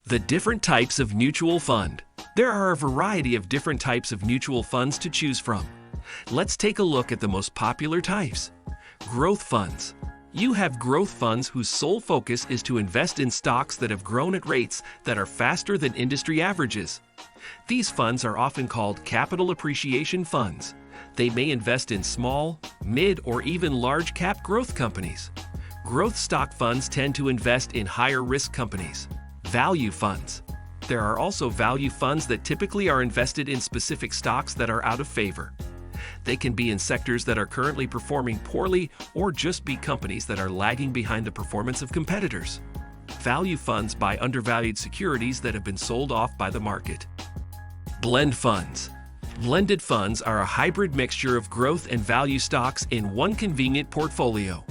The different types of mutual fund. There are a variety of different types of mutual funds to choose from. Let's take a look at the most popular types. Growth funds. You have growth funds whose sole focus is to invest in stocks that have grown at rates that are faster than industry averages. These funds are often called capital appreciation funds. They may invest in small, mid, or even large cap growth companies. Growth stock funds tend to invest in higher risk companies. Value funds. There are also value funds that typically are invested in specific stocks that are out of favor. They can be in sectors that are currently performing poorly or just be companies that are lagging behind the performance of competitors. Value funds buy undervalued securities that have been sold off by the market. Blend funds. Blended funds are a hybrid mixture of growth and value stocks in one convenient portfolio.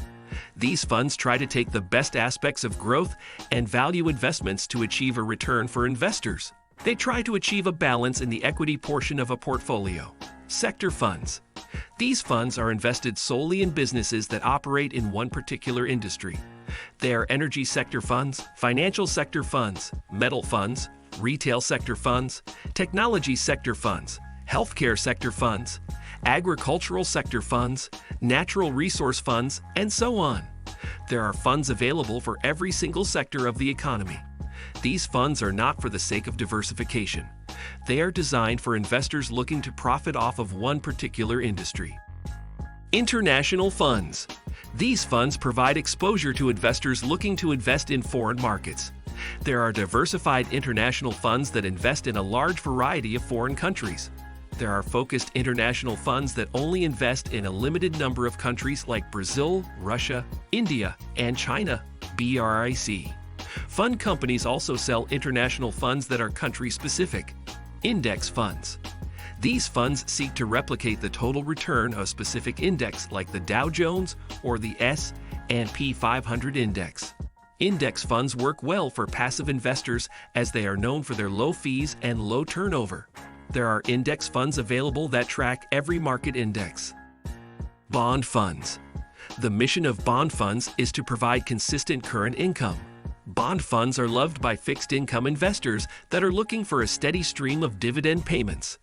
These funds try to take the best aspects of growth and value investments to achieve a return for investors. They try to achieve a balance in the equity portion of a portfolio. Sector funds. These funds are invested solely in businesses that operate in one particular industry. They are energy sector funds, financial sector funds, metal funds, retail sector funds, technology sector funds, healthcare sector funds, agricultural sector funds, natural resource funds, and so on. There are funds available for every single sector of the economy. These funds are not for the sake of diversification. They are designed for investors looking to profit off of one particular industry. International funds. These funds provide exposure to investors looking to invest in foreign markets. There are diversified international funds that invest in a large variety of foreign countries. There are focused international funds that only invest in a limited number of countries like Brazil, Russia, India, and China, BRIC. Fund companies also sell international funds that are country-specific. Index funds. These funds seek to replicate the total return of a specific index like the Dow Jones or the S&P 500 index. Index funds work well for passive investors as they are known for their low fees and low turnover. There are index funds available that track every market index. Bond funds. The mission of bond funds is to provide consistent current income. Bond funds are loved by fixed income investors that are looking for a steady stream of dividend payments.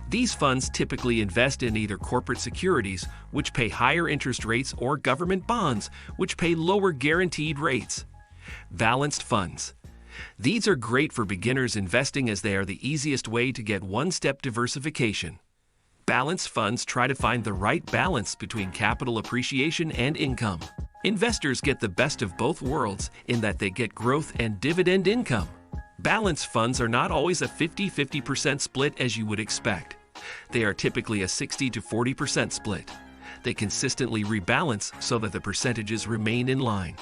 These funds typically invest in either corporate securities, which pay higher interest rates, or government bonds, which pay lower guaranteed rates. Balanced funds. These are great for beginners investing as they are the easiest way to get one-step diversification. Balanced funds try to find the right balance between capital appreciation and income. Investors get the best of both worlds in that they get growth and dividend income. Balanced funds are not always a 50-50% split as you would expect. They are typically a 60 to 40% split. They consistently rebalance so that the percentages remain in line.